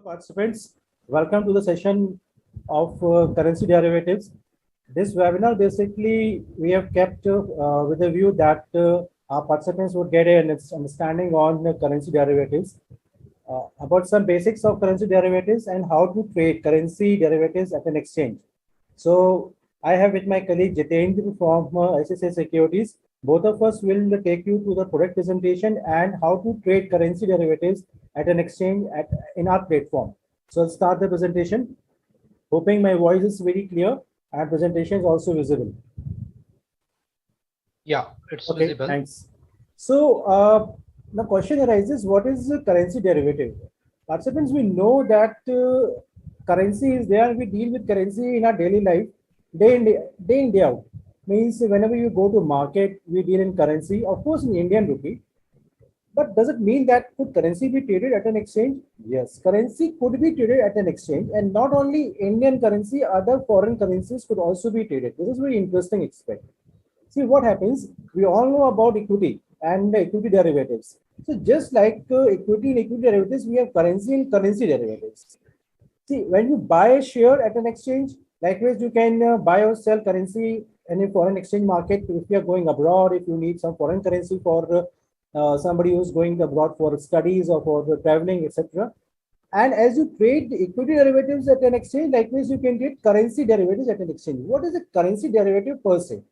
Participants, welcome to the session of currency derivatives. This webinar basically we have kept with a view that our participants would get an understanding on currency derivatives, about some basics of currency derivatives and how to trade currency derivatives at an exchange. So I have with my colleague Jitendra from ICICI Securities. Both of us will take you to the product presentation and how to trade currency derivatives at an exchange in our platform. So I'll start the presentation. Hoping my voice is very clear and presentation is also visible. Yeah, it's okay, visible. Thanks. So the question arises, what is the currency derivative? Participants, we know that currency is there. We deal with currency in our daily life, day in, day out. Means whenever you go to market, we deal in currency, of course in Indian rupee. But does it mean that could currency be traded at an exchange? Yes, currency could be traded at an exchange, and not only Indian currency, other foreign currencies could also be traded. This is very interesting aspect. See what happens, we all know about equity and equity derivatives. So just like equity and equity derivatives, we have currency and currency derivatives. See, when you buy a share at an exchange, likewise you can buy or sell currency in a foreign exchange market. If you are going abroad, if you need some foreign currency for somebody who's going abroad for studies or for traveling, etc. And as you trade equity derivatives at an exchange, likewise you can get currency derivatives at an exchange. What is a currency derivative per se?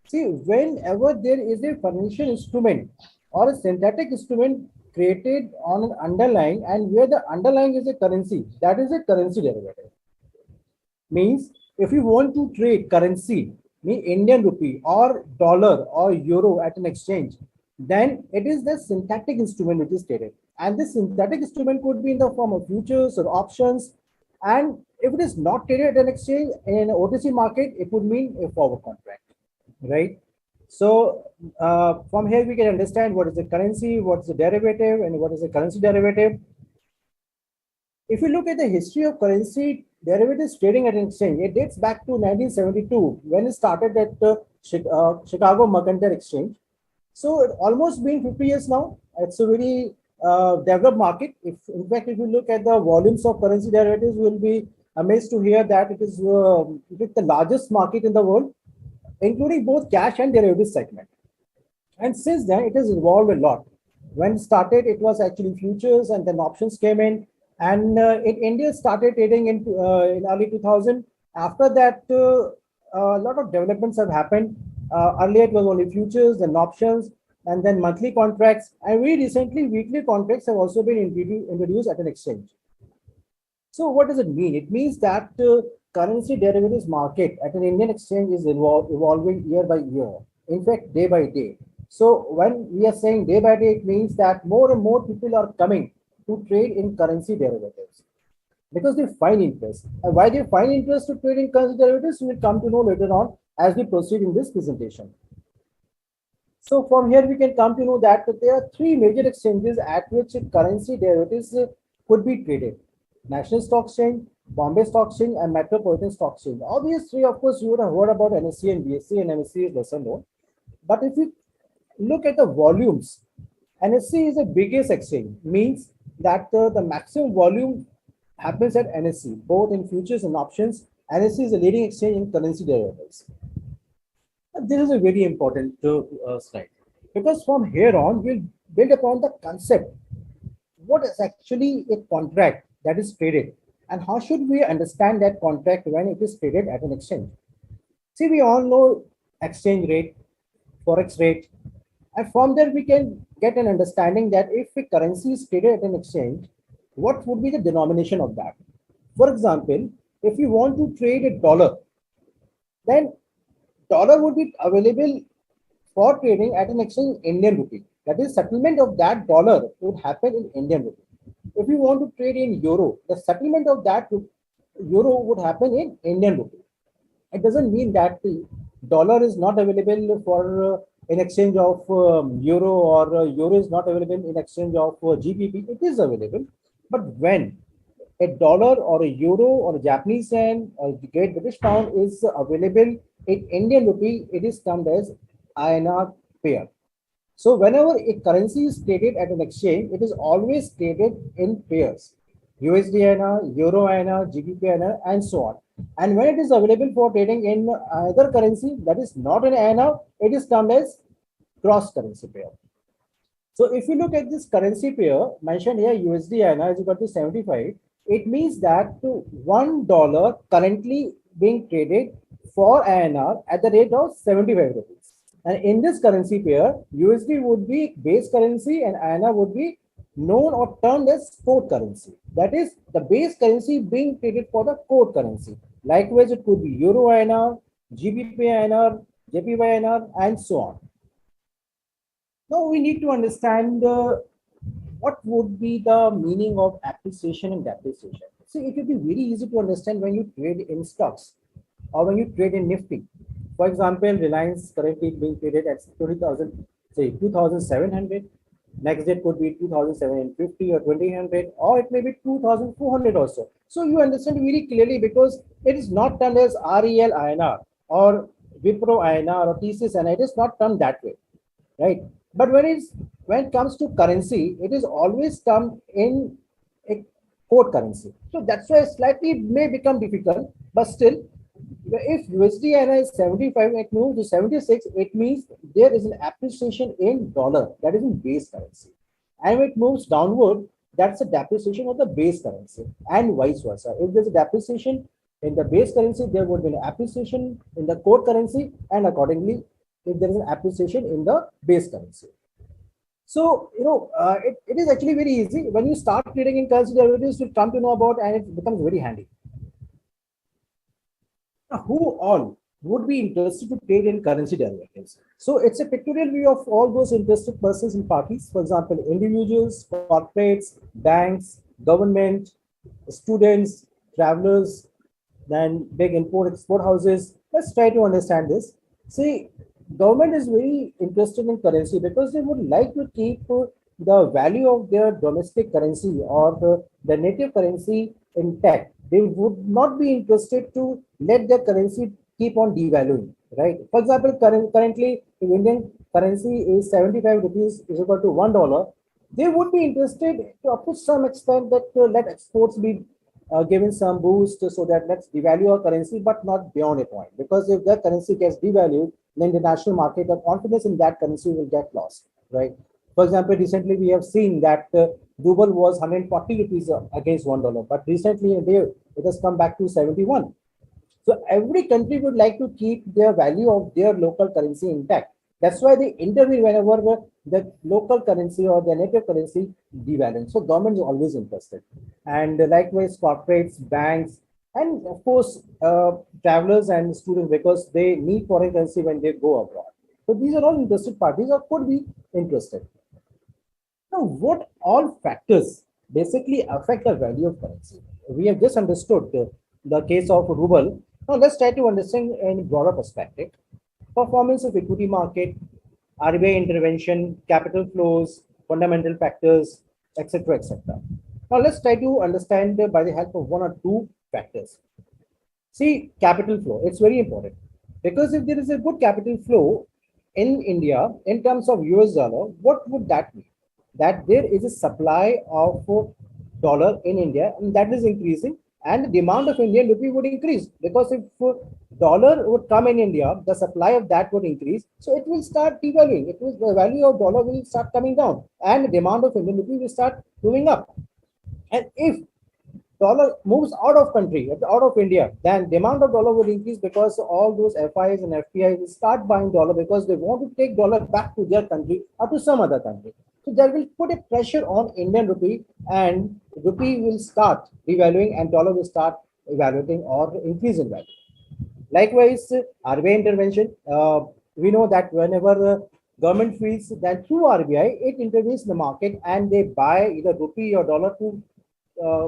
See, whenever there is a financial instrument or a synthetic instrument created on an underlying and where the underlying is a currency, that is a currency derivative. Means if you want to trade currency, mean Indian rupee or dollar or euro at an exchange, then it is the synthetic instrument which is traded. And this synthetic instrument could be in the form of futures or options. And if it is not traded at an exchange in an OTC market, it would mean a forward contract, right? So from here we can understand what is the currency, what is the derivative, and what is the currency derivative. If you look at the history of currency derivatives trading at an exchange, it dates back to 1972 when it started at Chicago Mercantile Exchange. So it's almost been 50 years now. It's a very developed market. In fact, if you look at the volumes of currency derivatives, you will be amazed to hear that it is the largest market in the world, including both cash and derivatives segment. And since then, it has evolved a lot. When it started, it was actually futures, and then options came in. And India started trading in early 2000. After that, a lot of developments have happened. Earlier, it was only futures, then options, and then monthly contracts. And very recently, weekly contracts have also been introduced at an exchange. So what does it mean? It means that currency derivatives market at an Indian exchange is evolving year by year. In fact, day by day. So when we are saying day by day, it means that more and more people are coming to trade in currency derivatives because they find interest. And why they find interest to trade in currency derivatives, we will come to know later on as we proceed in this presentation. So from here, we can come to know that there are three major exchanges at which currency derivatives could be traded: National Stock Exchange, Bombay Stock Exchange, and Metropolitan Stock Exchange. All these three, of course, you would have heard about NSE and BSE, and NSE is lesser known. But if you look at the volumes, NSE is the biggest exchange, means that the maximum volume happens at NSE, both in futures and options. NSE is the leading exchange in currency derivatives. This is a very important slide, because from here on, we'll build upon the concept. What is actually a contract that is traded, and how should we understand that contract when it is traded at an exchange? See, we all know exchange rate, forex rate, and from there we can get an understanding that if a currency is traded at an exchange, what would be the denomination of that? For example, if you want to trade a dollar, then dollar would be available for trading at an exchange in Indian rupee. That is, settlement of that dollar would happen in Indian rupee. If you want to trade in euro, the settlement of that euro would happen in Indian rupee. It doesn't mean that the dollar is not available for in exchange of euro, or euro is not available in exchange of GBP. It is available, but when a dollar or a euro or a Japanese yen or the Great British Pound is available in Indian rupee, it is termed as INR pair. So whenever a currency is traded at an exchange, it is always traded in pairs. USD-INR, Euro-INR, GBP-INR, and so on. And when it is available for trading in other currency that is not in INR, it is termed as cross currency pair. So if you look at this currency pair mentioned here, USD-INR is equal to 75, it means that $1 currently being traded for INR at the rate of 75 rupees. And in this currency pair, USD would be base currency and INR would be known or termed as core currency. That is the base currency being traded for the core currency. Likewise, it could be Euro INR, GBP INR, JPY INR, and so on. Now we need to understand what would be the meaning of appreciation and depreciation. See, it will be very easy to understand when you trade in stocks or when you trade in Nifty. For example, Reliance currently being traded at 20,000, say 2,700. Next day could be 2,750 or 2,000, or it may be 2,400 also. So you understand very clearly because it is not termed as REL INR or Wipro INR or TCS INR. It is not termed that way, right? But when it comes to currency, it is always termed in a core currency. So that's why slightly it may become difficult, but still, if USD INR is 75, it moves to 76, it means there is an appreciation in dollar, that is in base currency. And when it moves downward, that's a depreciation of the base currency, and vice versa. If there's a depreciation in the base currency, there would be an appreciation in the core currency, and accordingly, if there is an appreciation in the base currency. So, it is actually very easy. When you start trading in currency derivatives, you come to know about, and it becomes very handy. Now, who all would be interested to trade in currency derivatives? So it's a pictorial view of all those interested persons and parties. For example, individuals, corporates, banks, government, students, travelers, then big import-export houses. Let's try to understand this. See, government is very interested in currency because they would like to keep the value of their domestic currency or the native currency intact. They would not be interested to let their currency keep on devaluing, right? For example, currently, if Indian currency is 75 rupees is equal to $1, they would be interested to up to some extent that let exports be given some boost so that let's devalue our currency, but not beyond a point. Because if the currency gets devalued, then the national market, the confidence in that currency will get lost, right? For example, recently we have seen that ruble was 140 rupees against $1, but recently it has come back to 71. So every country would like to keep their value of their local currency intact. That's why they intervene whenever the local currency or the native currency devalues. So government is always interested. And likewise, corporates, banks, and of course, travelers and students, because they need foreign currency when they go abroad. So these are all interested parties or could be interested. Now, what all factors basically affect the value of currency? We have just understood the case of ruble. Now, let's try to understand in broader perspective. Performance of equity market, RBI intervention, capital flows, fundamental factors, etc., etc. Now, let's try to understand by the help of one or two factors. See, capital flow, it's very important because if there is a good capital flow in India in terms of US dollar, what would that mean? That there is a supply of dollar in India and that is increasing, and the demand of Indian rupee would increase because if dollar would come in India, the supply of that would increase, so it will start devaluing. The value of dollar will start coming down, and the demand of Indian rupee will start moving up. And if dollar moves out of country, out of India, then demand of dollar will increase because all those FIs and FPIs will start buying dollar because they want to take dollar back to their country or to some other country. So that will put a pressure on Indian rupee, and rupee will start devaluing and dollar will start evaluating or increase in value. Likewise, RBI intervention. We know that whenever the government feels that through RBI, it intervenes in the market and they buy either rupee or dollar to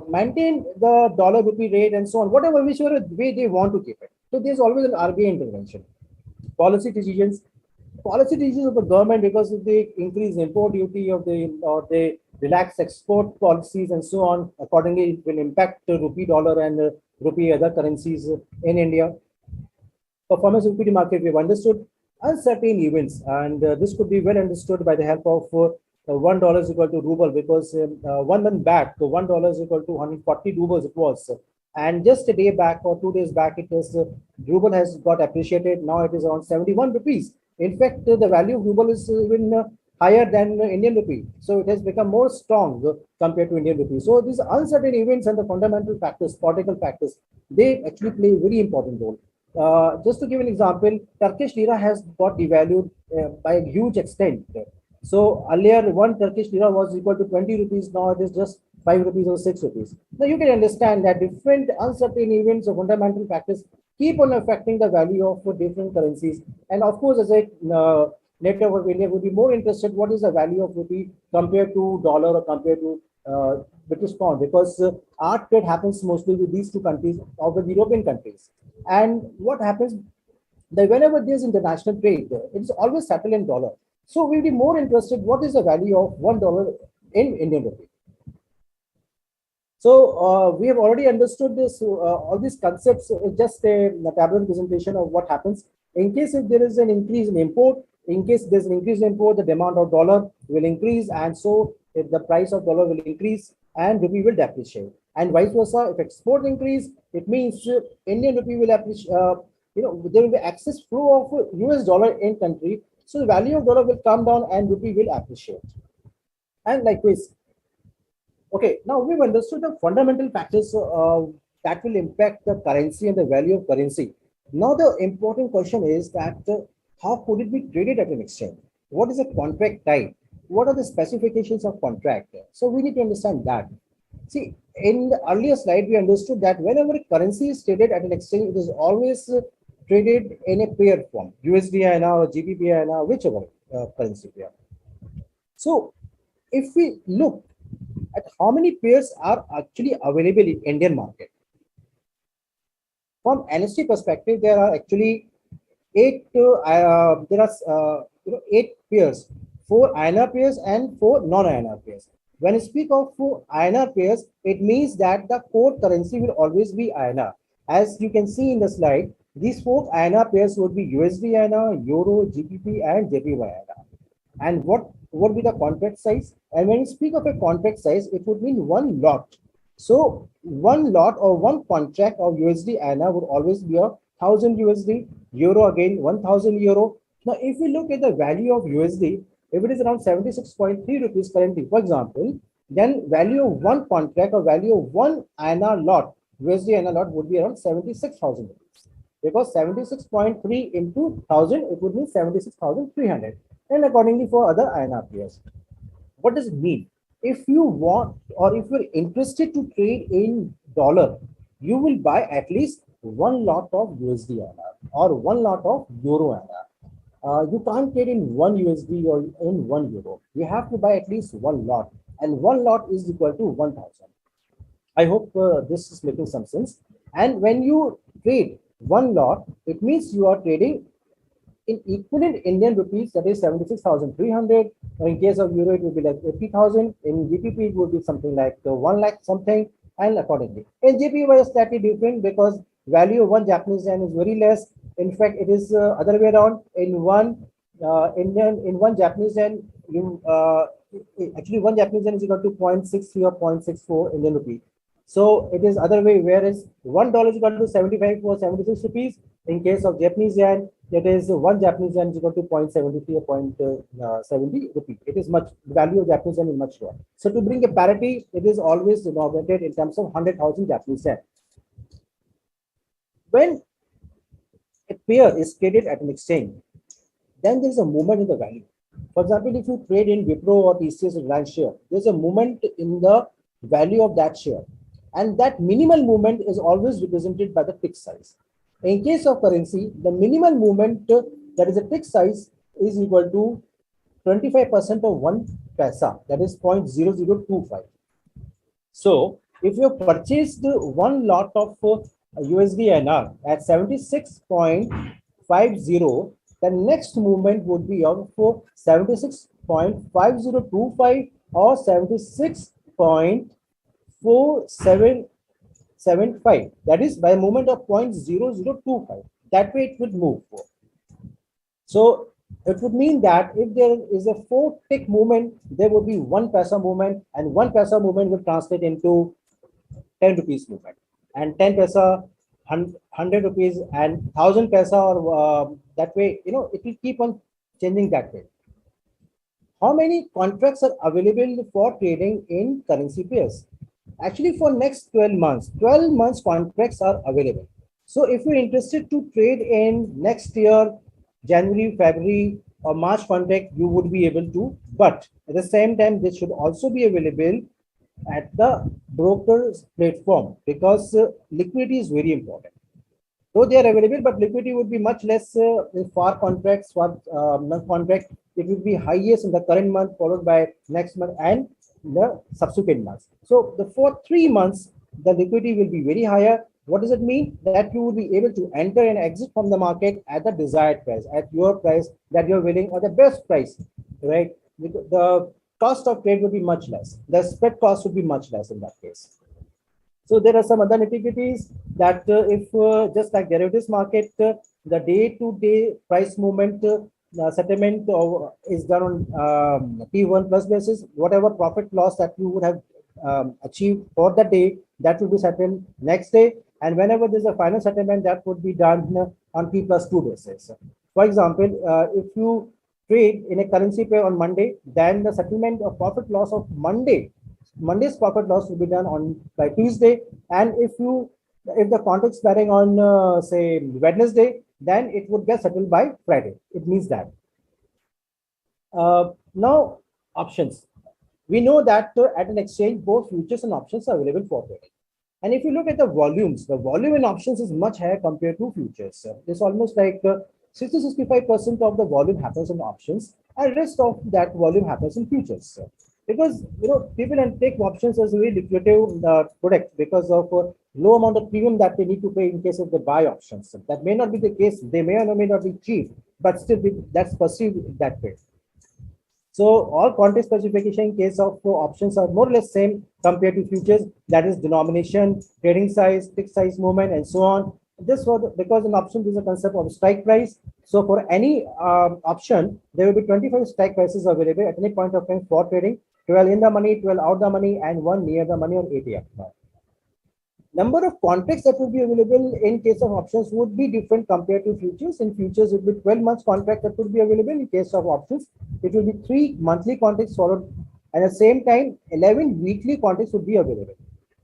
maintain the dollar rupee rate and so on, whichever way they want to keep it. So there's always an RBI intervention. Policy decisions of the government, because if they increase import duty or they relax export policies and so on, accordingly it will impact the rupee dollar and rupee other currencies in India. Performance of equity market, we've understood uncertain events, and this could be well understood by the help of $1 is equal to ruble, because 1 month back, $1 is equal to 140 rubles it was. And just a day back or 2 days back, it is ruble has got appreciated. Now it is around 71 rupees. In fact, the value of ruble is even higher than Indian rupee. So it has become more strong compared to Indian rupee. So these uncertain events and the fundamental factors, political factors, they actually play a very important role. Just to give an example, Turkish lira has got devalued by a huge extent. So earlier, one Turkish lira was equal to 20 rupees. Now it is just 5 rupees or 6 rupees. Now you can understand that different uncertain events or fundamental factors keep on affecting the value of different currencies. And of course, as a native of India, would be more interested what is the value of rupee compared to dollar or compared to British pound, because our trade happens mostly with these two countries or with European countries. And what happens that whenever there's international trade, it's always settled in dollar. So we'll be more interested what is the value of $1 in Indian rupee. So we have already understood this, all these concepts, just a tableau presentation of what happens in case if there is an increase in import. In case there's an increase in import, the demand of dollar will increase, and so if the price of dollar will increase and rupee will depreciate. And vice versa, if export increase, it means Indian rupee will appreciate. There will be excess flow of US dollar in country, so the value of dollar will come down and rupee will appreciate. And likewise, okay, now we've understood the fundamental factors that will impact the currency and the value of currency. Now the important question is that how could it be traded at an exchange? What is a contract type? What are the specifications of contract? So we need to understand that. See, in the earlier slide, we understood that whenever a currency is traded at an exchange, it is always traded in a pair form, USD INR or GBP INR, whichever currency pair. So if we look at how many pairs are actually available in Indian market, from NST perspective, there are actually eight. Eight pairs, 4 INR pairs and 4 non-INR pairs. When I speak of 4 INR pairs, it means that the core currency will always be INR. As you can see in the slide, these 4 INR pairs would be USD INR, Euro, GBP, and JPY INR. And what would be the contract size? And when you speak of a contract size, it would mean one lot. So one lot or one contract of USD INR would always be 1,000 USD, Euro again 1,000 Euro. Now, if we look at the value of USD, if it is around 76.3 rupees currently, for example, then value of one contract or value of one INR lot, USD INR lot would be around 76,000 rupees. Because 76.3 into 1,000, it would mean 76,300. And accordingly for other INR pairs. What does it mean? If you want or if you're interested to trade in dollar, you will buy at least one lot of USD INR or one lot of Euro INR. You can't trade in one USD or in one Euro. You have to buy at least one lot, and one lot is equal to 1,000. I hope this is making some sense. And when you trade one lot, it means you are trading in equivalent Indian rupees, that is 76,300. In case of Euro, it would be like 80,000. In GBP, it would be something like 1 lakh something, and accordingly. In JPY is slightly different because value of one Japanese yen is very less. In fact, it is other way around. In one Japanese yen, actually one Japanese yen is equal to 0.63 or 0.64 Indian rupee. So it is other way, whereas $1 is equal to 75 or 76 rupees. In case of Japanese yen, that is one Japanese yen is equal to 0.73 or 0.70 rupee. It is much, the value of Japanese yen is much lower. So to bring a parity, it is always denominated in terms of 100,000 Japanese yen. When a pair is traded at an exchange, then there is a movement in the value. For example, if you trade in Wipro or TCS or Reliance share, there is a movement in the value of that share. And that minimal movement is always represented by the tick size. In case of currency, the minimal movement, that is a tick size, is equal to 25% of 1 paisa, that is 0.0025. So if you purchased one lot of USD INR at 76.50, the next movement would be of 76.5025 or 76.4775. That is by a movement of 0.0025. That way it would move. So It would mean that if there is a 4 tick movement, there would be 1 paisa movement, and 1 paisa movement will translate into 10 rupees movement, and 10 paisa, 100 rupees, and 1000 paisa, or that way, it will keep on changing that way. How many contracts are available for trading in currency pairs? Actually, for next 12 months contracts are available. So if you're interested to trade in next year, January, February, or March contract, you would be able to. But at the same time, this should also be available at the broker's platform, because liquidity is very important. Though they are available, but liquidity would be much less in far contracts, for month contract. It would be highest in the current month, followed by next month and the subsequent months. So the for 3 months, the liquidity will be very higher. What does it mean? That you will be able to enter and exit from the market at the desired price, at your price that you're willing, or the best price, right? The cost of trade would be much less. The spread cost would be much less in that case. So there are some other nitty-gritties that if just like derivatives market, the day-to-day price movement settlement is done on T1 plus basis. Whatever profit loss that you would have achieved for the day, that will be settled next day. And whenever there's a final settlement, that would be done on T plus 2 basis. For example, if you trade in a currency pair on Monday, then the settlement of profit loss of Monday's profit loss will be done on by Tuesday, and if the contract's bearing on say Wednesday, then it would get settled by Friday. It means that. Now, options. We know that at an exchange, both futures and options are available for trading. And if you look at the volumes, the volume in options is much higher compared to futures. It's almost like 60-65% of the volume happens in options, and rest of that volume happens in futures. Because people take options as a very lucrative product because of low amount of premium that they need to pay in case of they buy options. That may not be the case. They may or may not be cheap, but still that's perceived that way. So all contract specification in case of options are more or less same compared to futures. That is denomination, trading size, tick size movement, and so on. Just because an option is a concept of strike price. So for any option, there will be 25 strike prices available at any point of time for trading. 12 in the money, 12 out the money, and 1 near the money on ATM. Number of contracts that would be available in case of options would be different compared to futures. In futures, it would be 12 months contract that would be available. In case of options, it will be 3 monthly contracts followed. At the same time, 11 weekly contracts would be available.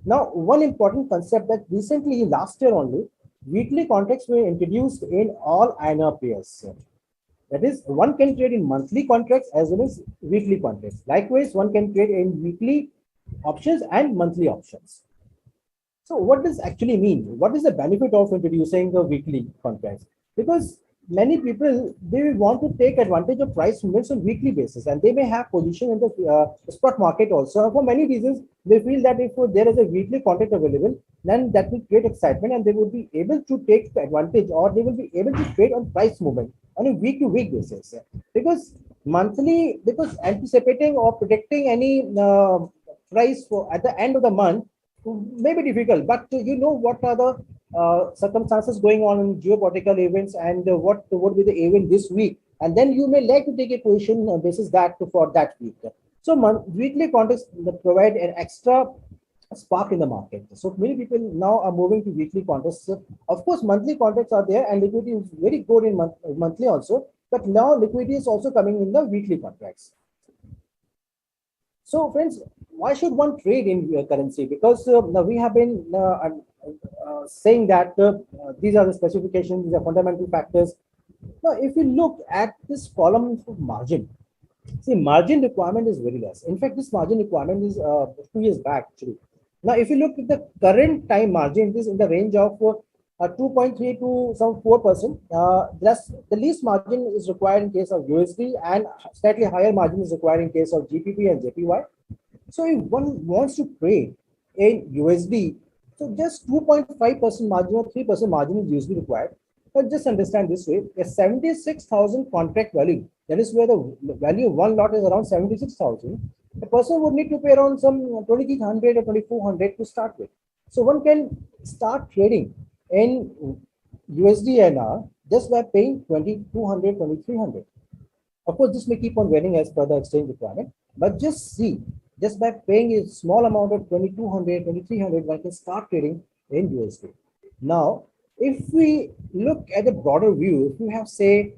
Now, one important concept that recently, last year only, weekly contracts were introduced in all INR pairs. That is, one can trade in monthly contracts as well as weekly contracts. Likewise, one can trade in weekly options and monthly options. So what does actually mean? What is the benefit of introducing the weekly contracts? Because many people, they want to take advantage of price movements on weekly basis, and they may have position in the spot market also. For many reasons, they feel that if there is a weekly contract available, then that will create excitement, and they will be able to take advantage, or they will be able to trade on price movement on a week-to-week basis. Because monthly, because anticipating or predicting any price for at the end of the month may be difficult, but what are the circumstances going on in geopolitical events, and what would be the event this week, and then you may like to take a position basis that for that week. So weekly contracts provide an extra spark in the market. So many people now are moving to weekly contracts. Of course, monthly contracts are there, and liquidity is very good in monthly also, but now liquidity is also coming in the weekly contracts. So, friends, why should one trade in currency? Because now we have been saying that these are the specifications, these are fundamental factors. Now, if you look at this column of margin, see, margin requirement is very less. In fact, this margin requirement is 2 years back, actually. Now, if you look at the current time margin, it is in the range of 2.3 to some 4%. The least margin is required in case of USD, and slightly higher margin is required in case of GBP and JPY. So if one wants to trade in USD, so just 2.5% margin or 3% margin is usually required. But just understand this way: a 76,000 contract value, that is where the value of one lot is around 76,000. The person would need to pay around some 2,300 or 2,400 to start with. So one can start trading in USD and just by paying 2,200, 2,300. Of course, this may keep on varying as per the exchange requirement, but just see, just by paying a small amount of 2200, 2300, one can start trading in USD. Now, if we look at a broader view, if you have, say,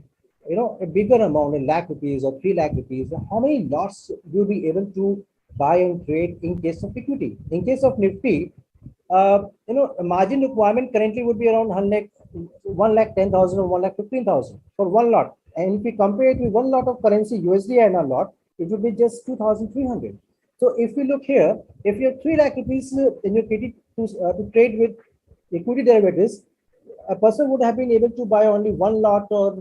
a bigger amount, a lakh rupees or 3 lakh rupees, how many lots you'll be able to buy and trade in case of equity? In case of Nifty, a margin requirement currently would be around 1 lakh 10,000 or 1 lakh 15,000 for one lot. And if we compare it with one lot of currency, USD and a lot, it would be just 2,300. So if we look here, if you have 3 lakh rupees in your kitty to trade with equity derivatives, a person would have been able to buy only one lot or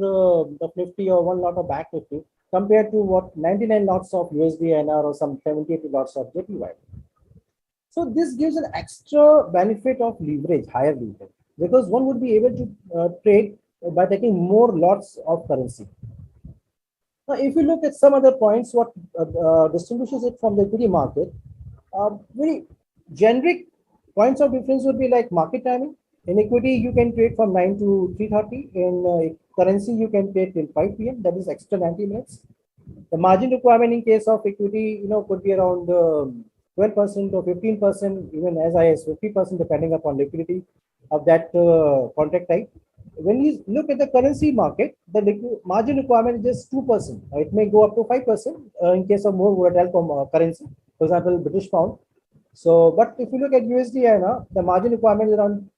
of Nifty or one lot of back Nifty compared to what 99 lots of USD NR or some 78 lots of JPY. So this gives an extra benefit of leverage, higher leverage, because one would be able to trade by taking more lots of currency. Now, if you look at some other points, what distinguishes it from the equity market, very generic points of difference would be like market timing. In equity, you can trade from 9 to 3:30. In currency, you can trade till 5 p.m. That is extra 90 minutes. The margin requirement in case of equity, could be around 12% or 15%, even as high as 50%, depending upon liquidity of that contract type. When you look at the currency market, the margin requirement is just 2%. It may go up to 5% in case of more volatile currency, for example, British pound. So, but if you look at USD INR, the margin requirement is around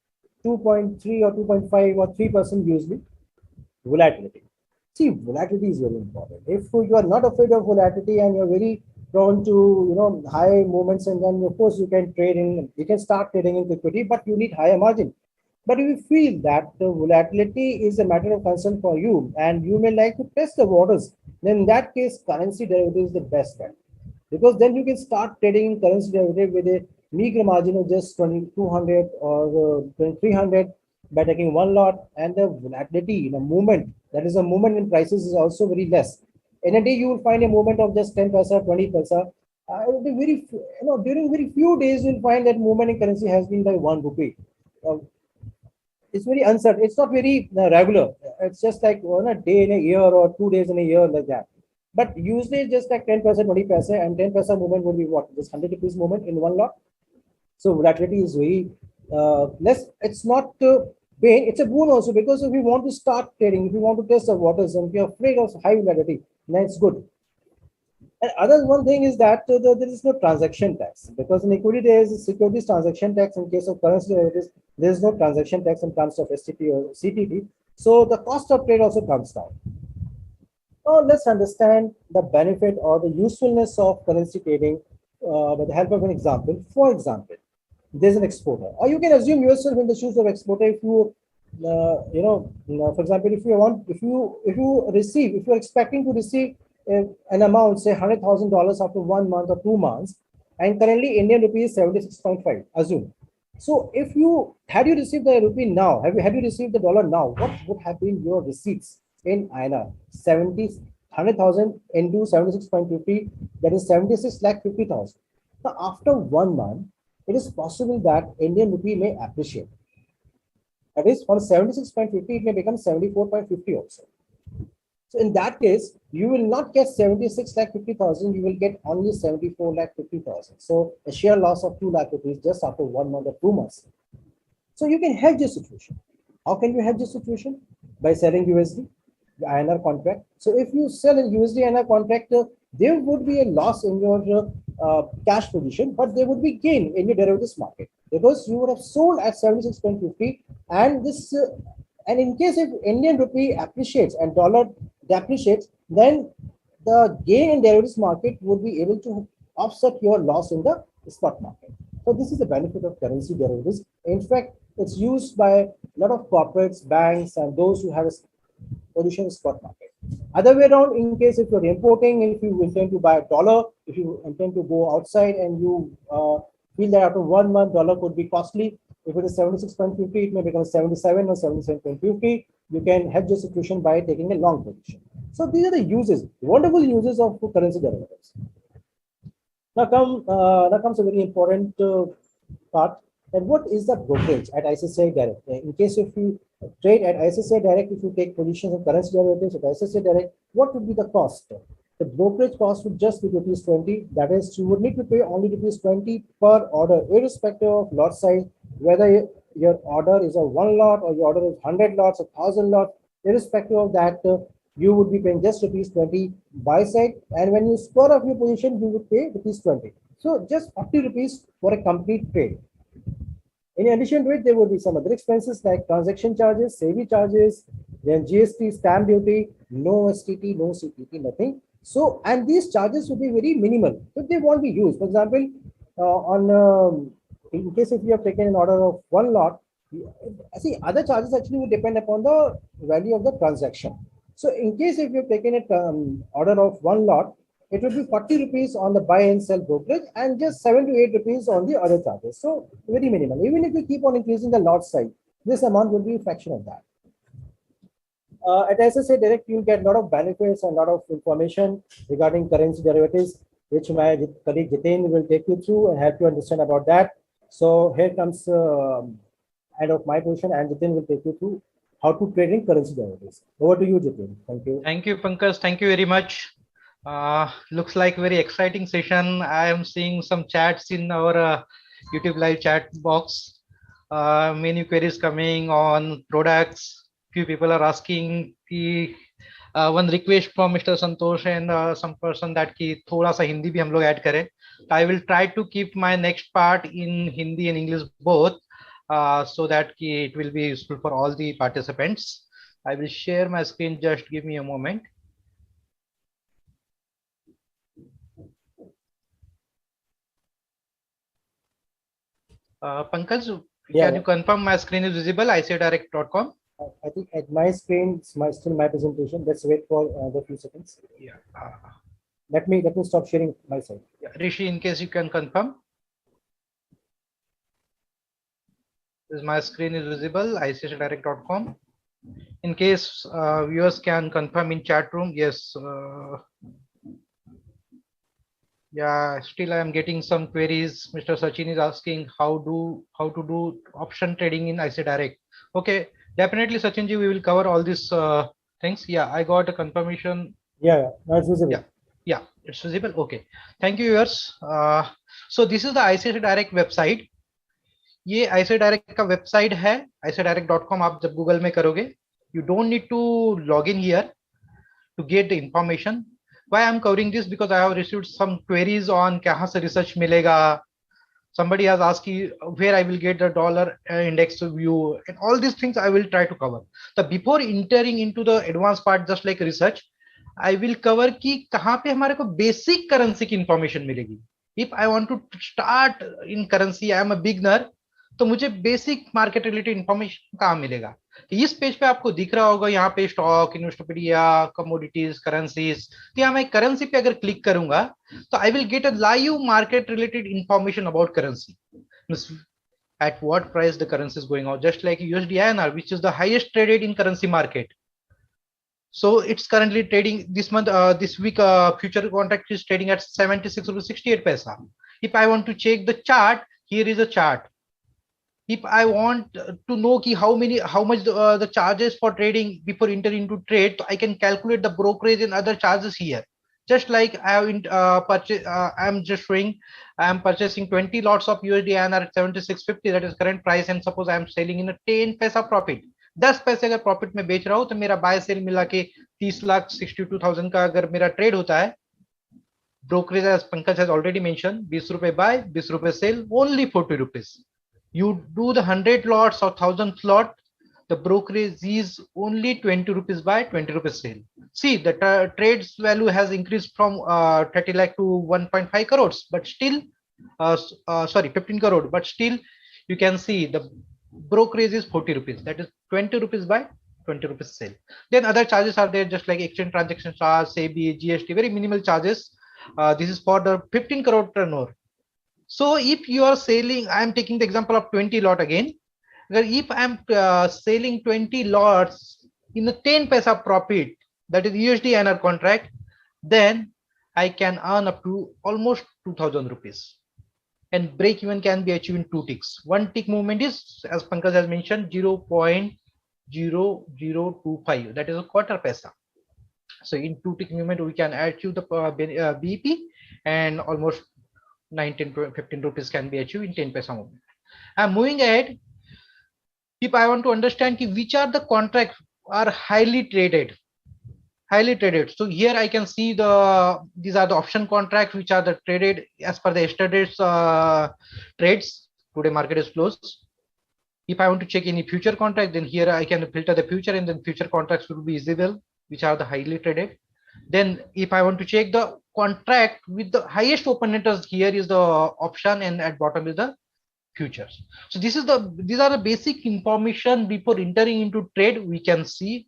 2.3 or 2.5 or 3% usually. Volatility. See, volatility is very important. If you are not afraid of volatility and you're very prone to high movements, and then of course you can start trading in equity, but you need higher margin. But if you feel that the volatility is a matter of concern for you and you may like to test the waters, then in that case, currency derivative is the best bet. Because then you can start trading in currency derivative with a meager margin of just 2,200 or 2,300 by taking one lot, and the volatility in a movement, that is a movement in prices, is also very less. In a day, you will find a movement of just 10 paisa, 20 paisa. It will be during very few days, you'll find that movement in currency has been by 1 rupee. It's very uncertain. It's not very regular. It's just like a day in a year or 2 days in a year, like that. But usually it's just like 10 paisa, 20 paisa, and 10 paisa movement would be what? Just 100 rupees movement in one lot. So volatility is very less. It's not pain, it's a boon also, because if you want to start trading, if you want to test the waters and if you're afraid of high volatility, then it's good. And other one thing is that there is no transaction tax, because in equity there is a securities transaction tax. In case of currency derivatives, there is no transaction tax in terms of STT or CTT. So the cost of trade also comes down. Now let's understand the benefit or the usefulness of currency trading with the help of an example. For example, there's an exporter, or you can assume yourself in the shoes of exporter. If you, for example, if you're expecting to receive an amount, say $100,000 after 1 month or 2 months, and currently Indian rupee is 76.5. Assume. So if you had you received the rupee now, had you received the dollar now, what would have been your receipts in INR? 100,000 into 76.50, that is 76 lakh 50,000. Now after 1 month, it is possible that Indian rupee may appreciate. That is, from 76.50, it may become 74.50 also. So in that case, you will not get 76 lakh 50,000, you will get only 74 lakh 50,000. So a sheer loss of 2 lakh rupees just after 1 month or 2 months. So you can hedge this situation. How can you hedge this situation? By selling USD, the INR contract. So if you sell a USD INR contract, there would be a loss in your cash position, but there would be gain in your derivatives market, because you would have sold at 76.50, and this and in case if Indian rupee appreciates and dollar depreciates, then the gain in derivatives market would be able to offset your loss in the spot market. So this is the benefit of currency derivatives. In fact, it's used by a lot of corporates, banks, and those who have a position in spot market. Other way around, in case if you're importing, if you intend to buy a dollar, if you intend to go outside and you feel that after 1 month dollar could be costly, if it is 76.50, it may become 77 or 77.50. You can hedge the situation by taking a long position. So these are the uses, wonderful uses of currency derivatives. Now comes a very important part. that what is the brokerage at ICICI Direct? In case if you trade at ICICI Direct, if you take positions of currency derivatives at ICICI Direct, what would be the cost? The brokerage cost would just be rupees 20. That is, you would need to pay only rupees 20 per order, irrespective of lot size, whether your order is a one lot or your order is 100 lots, 1,000 lots, irrespective of that, you would be paying just rupees 20 buy side. And when you spur up your position, you would pay rupees 20. So just 40 rupees for a complete trade. In addition to it, there would be some other expenses like transaction charges, savvy charges, then GST, stamp duty, no STT, no CTT, nothing. So, and these charges would be very minimal. So they won't be used. For example, in case if you have taken an order of one lot, see, other charges actually will depend upon the value of the transaction. So in case if you've taken an order of one lot, it will be 40 rupees on the buy and sell brokerage and just 7 to 8 rupees on the other charges. So very minimal. Even if you keep on increasing the lot size, this amount will be a fraction of that. At ICICI Direct, you'll get a lot of benefits and a lot of information regarding currency derivatives, which my colleague Jitin will take you through and help you understand about that. So here comes end of my portion, and Jitin will take you through how to trade in currency derivatives. Over to you, Jitin. Thank you. Thank you, Pankaj. Thank you very much. Looks like very exciting session. I am seeing some chats in our YouTube live chat box. Many queries coming on products. Few people are asking the one request from Mr. Santosh and some person that ki thoda sa Hindi bhi hum log add kare. I will try to keep my next part in Hindi and English both, so that ki it will be useful for all the participants. I will share my screen. Just give me a moment. Pankaj, can you confirm my screen is visible? ICICIdirect.com. I think at my screen, still my presentation. Let's wait for the few seconds. Yeah. Let me stop sharing my side. Yeah. Rishi, in case you can confirm. My screen is visible. ICICIdirect.com. In case viewers can confirm in chat room. Yes. Yeah, still I am getting some queries. Mr. Sachin is asking how to do option trading in ICICIdirect. Okay, definitely Sachinji, we will cover all these things. Yeah, I got a confirmation. Yeah, that's visible. Yeah, it's visible. Okay, thank you viewers. So this is the ICICIdirect website. ये ICICIdirect का website है. ICICIdirect.com. आप जब Google में करोगे, you don't need to log in here to get the information. Why I'm covering this? Because I have received some queries on kahan se research milega. Somebody has asked where I will get the dollar index view, and all these things I will try to cover. So before entering into the advanced part, just like research, I will cover कि कहाँ पे हमारे को basic currency की information मिलेगी. If I want to start in currency, I am a beginner, तो मुझे basic market related information कहाँ मिलेगा. इस पेज पे आपको दिख रहा होगा यहाँ पे स्टॉक, इन्वेस्टोपीडिया, कमोडिटीज, करेंसीज. तो यहाँ मैं करेंसी पे अगर क्लिक करूंगा तो I will get a live market related information about currency. At what price the currency is going out, just like USD INR, which is the highest traded in currency market. So it's currently trading this month, this week, future contract is trading at 76.68 paisa. If I want to check the chart, here is a chart. If I want to know how much the charges for trading before entering into trade, so I can calculate the brokerage and other charges here. Just like I have purchased, I'm just showing I am purchasing 20 lots of USD INR at 76.50, that is current price, and suppose I am selling in a 10 paisa profit. 10 पैसे अगर profit में बेच रहा हूं तो मेरा bye cell मिला के 30,62,000 का अगर मेरा ट्रेड होता है. Brokerage as Pankaj has already mentioned, 20 रुपए बाय, 20 रुपए cell, only 40 rupees. You do the 100 lots or 1000 lot, the brokerage is only 20 rupees buy, 20 rupees sale. See, the trade's value has increased from 30 lakh to 1.5 crores, but still, sorry, 15 crore, but still you can see the brokerage is 40 rupees. That is 20 rupees buy, 20 rupees sale. Then other charges are there, just like exchange transaction charge, SEBI, GST, very minimal charges. This is for the 15 crore turnover. So if you are selling, I am taking the example of 20 lot again. If I am selling 20 lots in a 10 paisa profit, that is USD INR contract, then I can earn up to almost 2,000 rupees. and break even can be achieved in 2 ticks. One tick movement is, as Pankaj has mentioned, 0.0025. That is a quarter paisa. So in 2 tick movement, we can achieve the BP, and almost 19 to 15 rupees can be achieved in 10 paisa movement. I'm moving ahead. If I want to understand which are the contracts are highly traded, so here I can see these are the option contracts which are the traded as per the yesterday's trades. Today market is closed. If I want to check any future contract, then here I can filter the future, and then future contracts will be visible, which are the highly traded. Then if I want to check the contract with the highest open interest, here is the option, and at bottom is the futures. So these are the basic information before entering into trade. We can see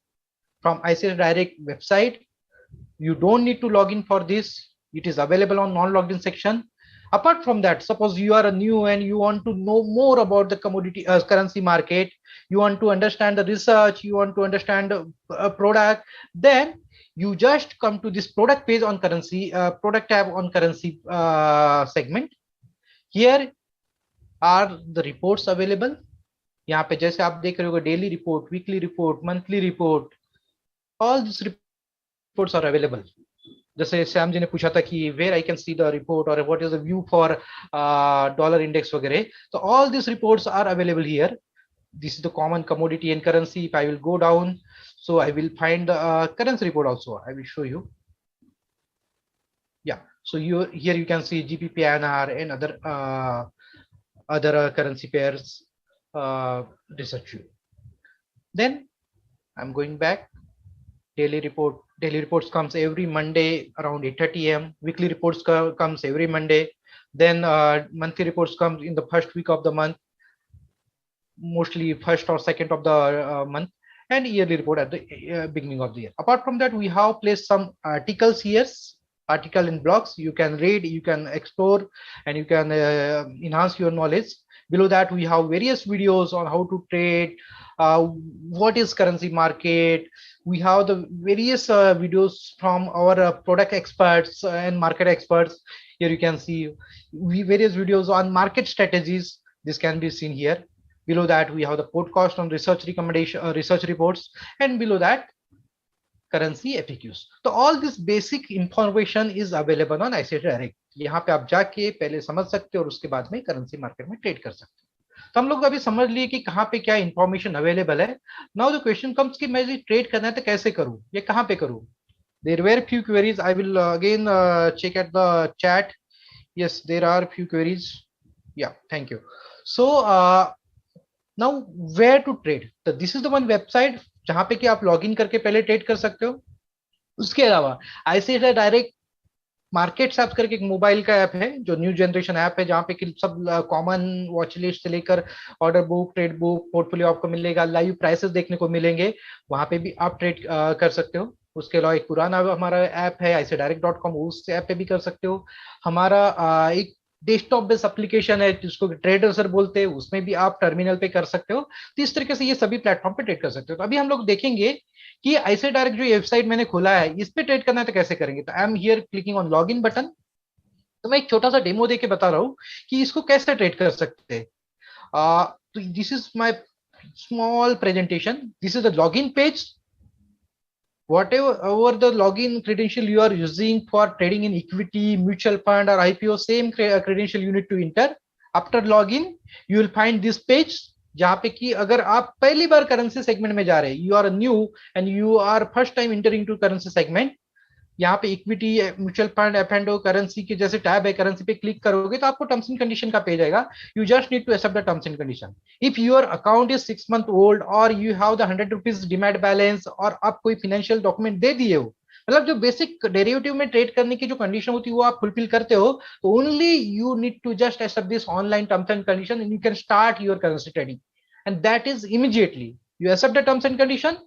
from ICICIdirect website. You don't need to log in for this. It is available on non-logged in section. Apart from that, suppose you are a new and you want to know more about the commodity currency market, you want to understand the research, you want to understand a product, then you just come to this product page on currency, product tab on currency segment. Here are the reports available. यहाँ पे जैसे आप देख रहे हो daily report, weekly report, monthly report, all these reports are available. जैसे श्याम जी ने पूछा था कि where I can see the report or what is the view for dollar index वगैरह, so all these reports are available here. This is the common commodity and currency. If I will go down, so I will find the currency report also. I will show you. Yeah, so here you can see GBP INR and other currency pairs research view. Then I'm going back. Daily reports comes every Monday around 8:30 am. Weekly reports comes every Monday. Then monthly reports comes in the first week of the month, mostly first or second of the month, and yearly report at the beginning of the year. Apart from that, we have placed some articles here, article in blogs. You can read, you can explore, and you can enhance your knowledge. Below that, we have various videos on how to trade, what is currency market. We have the various videos from our product experts and market experts. Here you can see various videos on market strategies. This can be seen here. Below that, we have the podcast on research recommendation, research reports, and below that, currency FAQs. तो all this basic information is available on ICICIdirect. यहाँ पे आप जाके पहले समझ सकते हो और उसके बाद में करेंसी मार्केट में ट्रेड कर सकते हो. तो हम लोग अभी समझ लिए कि कहाँ पे क्या इंफॉर्मेशन अवेलेबल है. नाउ द क्वेश्चन कम्स कि मैं ट्रेड करना है तो कैसे करूँ, ये कहाँ पे करूँ. There were few queries. I will again check at the chat. Yes, there are few queries. Yeah, thank you. So now where to trade? So this is the one website जहां पे कि आप लॉगिन करके पहले trade कर सकते हो. उसके अलावा ICICIdirect मार्केट्स ऐप करके एक मोबाइल का ऐप है जो न्यू जनरेशन ऐप है, जहां पे कि सब कॉमन वॉच लिस्ट से लेकर order book, trade book, portfolio आपको मिलेगा, लाइव प्राइसेस देखने को मिलेंगे, वहां पे भी आप ट्रेड कर सकते हो. उसके अलावा एक पुराना हमारा ऐप है ICICIdirect.com, उस ऐप पे भी कर सकते हो. हमारा एक डेस्कटॉप बेस्ड एप्लीकेशन है जिसको ट्रेडर सर बोलते हैं, उसमें भी आप टर्मिनल पे कर सकते हो. तो इस तरीके से ये सभी प्लेटफॉर्म पे ट्रेड कर सकते हो. तो अभी हम लोग देखेंगे कि ICICIdirect जो वेबसाइट मैंने खोला है इस पे ट्रेड करना है तो कैसे करेंगे. तो I am here clicking on log in button. तो मैं एक छोटा सा डेमो देके बता रहा हूँ कि इसको कैसे ट्रेड कर सकते हैं. तो this is my small presentation. This is the log in page. Whatever the login credential you are using for trading in equity, mutual fund or IPO, same credential you need to enter. After login, you will find this page जहाँ पे कि अगर आप पहली बार currency segment में जा रहे हैं, you are new and you are first time entering to currency segment, यहाँ पे equity, mutual fund, F&O, currency के जैसे टैब है, करेंसी पे क्लिक करोगे तो आपको टर्म्स एंड कंडीशन का पेज आएगा. You just need to accept the terms and condition. If your account is 6 month old और you have the 100 rupees demat balance और आप कोई फाइनेंशियल डॉक्यूमेंट दे दिए हो, मतलब जो बेसिक डेरिवेटिव में ट्रेड करने की जो कंडीशन होती है वो आप फुलफिल करते हो, तो only you need to just accept this online terms and condition and you can start your currency trading. And that is immediately you accept the terms and condition.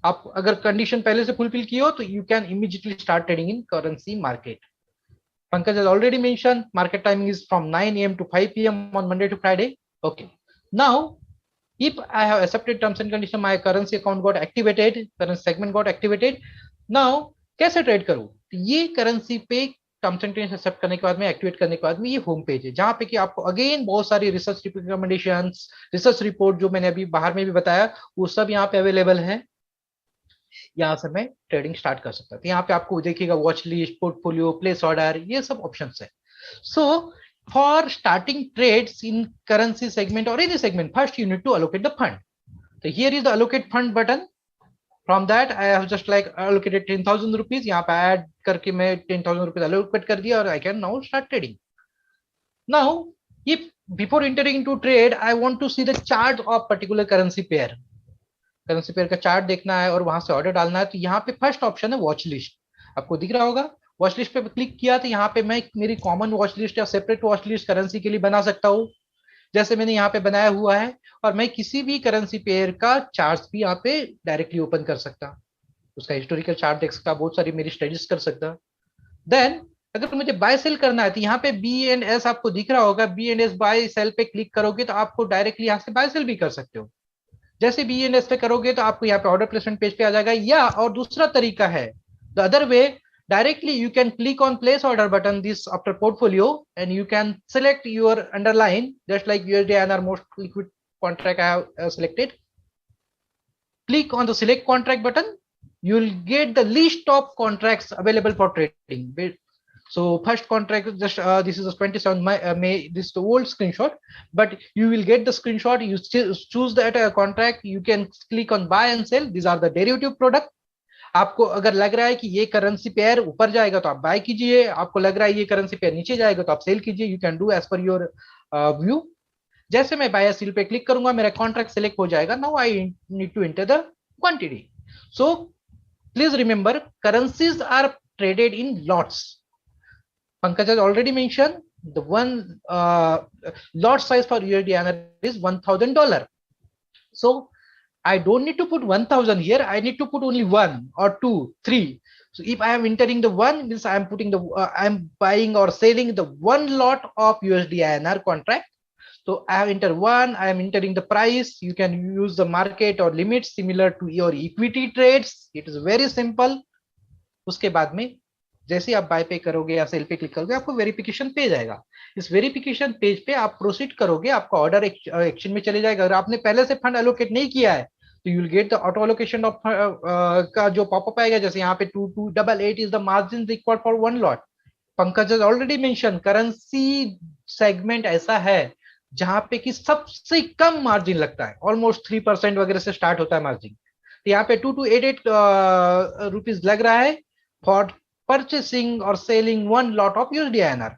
आप अगर कंडीशन पहले से फुलफिल की हो तो you can immediately start trading in currency market. Pankaj has already mentioned market timing is from 9 AM to 5 PM on Monday to Friday. Okay. Now, if I have accepted terms and conditions, my currency account got activated, currency segment got activated. Now, कैसे trade करूं? ये currency पे terms and condition accept करने के बाद में, activate करने के बाद में, ये होम पेज है जहां पे कि आपको अगेन बहुत सारी रिसर्च रिकमेंडेशंस, रिसर्च रिपोर्ट जो मैंने अभी बाहर में भी बताया वो सब यहाँ पे अवेलेबल है। यहाँ से मैं ट्रेडिंग स्टार्ट कर सकता था। यहाँ पे आपको देखिएगा watch list, portfolio, place order, ये सब ऑप्शंस है। So for starting trades in currency segment और any segment, first you need to allocate the fund. So here is the allocate fund button. From that I have just like allocated 10,000 rupees. यहाँ पे add करके मैं 10,000 rupees allocate कर दिया और I can now start trading. Now if before entering into trade I want to see the chart of particular currency pair. Currency pair का chart देखना है और वहां से ऑर्डर डालना है, तो यहाँ पे फर्स्ट ऑप्शन है वॉच लिस्ट, आपको दिख रहा होगा। वॉच लिस्ट पे क्लिक किया तो यहाँ पे मैं मेरी कॉमन वॉच लिस्ट या सेपरेट वॉच लिस्ट करेंसी के लिए बना सकता हूँ, जैसे मैंने यहाँ पे बनाया हुआ है। और मैं किसी भी करेंसी पेयर का चार्ट भी यहाँ पे डायरेक्टली ओपन कर सकता, उसका हिस्टोरिकल चार्ट देख सकता, बहुत सारी मेरी स्टडीज कर सकता। देन अगर मुझे बाय सेल करना है तो यहाँ पे बी एंड एस आपको दिख रहा होगा, B and S buy sell पे क्लिक करोगे तो आपको डायरेक्टली यहाँ से बाय सेल भी कर सकते हो। जैसे बी एंड एस पे करोगे तो आपको यहाँ पे ऑर्डर प्लेसमेंट पेज पे आ जाएगा, या और दूसरा तरीका है the other way, directly you can click on place order button this after portfolio and you can select your underline just like USD INR most liquid contract I have selected. Click on the select contract button, you will get the list of contracts available for trading. So first contract just this is the 27 May, this is the old screenshot, but you will get the screenshot, you choose that contract, you can click on buy and sell. These are the derivative product. आपको अगर लग रहा है कि ये currency pair ऊपर जाएगा तो आप बाय कीजिए, आपको लग रहा है ये करेंसी पेयर नीचे जाएगा तो आप सेल कीजिए, you can do as per your view. जैसे मैं बाय सेल पे क्लिक करूंगा मेरा कॉन्ट्रैक्ट सिलेक्ट हो जाएगा। Now I need to enter the quantity. So please remember currencies are traded in lots. Pankaj has already mentioned the one lot size for USD INR is $1,000. So I don't need to put 1,000 here. I need to put only 1 or 2, 3. So if I am entering the 1, means I am putting the I am buying or selling the one lot of USD INR contract. So I have entered 1. I am entering the price. You can use the market or limits similar to your equity trades. It is very simple. उसके बाद में जैसे आप bye पे करोगे या cell पे click करोगे आपको वेरिफिकेशन पेज आएगा। इस वेरिफिकेशन पेज पे आप प्रोसीड करोगे, आपका ऑर्डर एक्शन में चले जाएगा। अगर आपने पहले से फंड एलोकेट नहीं किया है तो you will get the auto allocation of का जो पॉपअप आएगा, जैसे यहाँ पे 2288 is the margin required for one lot. Pankaj has already mention currency segment ऐसा है जहां पे कि सबसे कम मार्जिन लगता है, ऑलमोस्ट 3% वगैरह से स्टार्ट होता है मार्जिन। तो यहाँ पे 2288 रुपीज लग रहा है फॉर परचेसिंग और selling one lot of USD INR।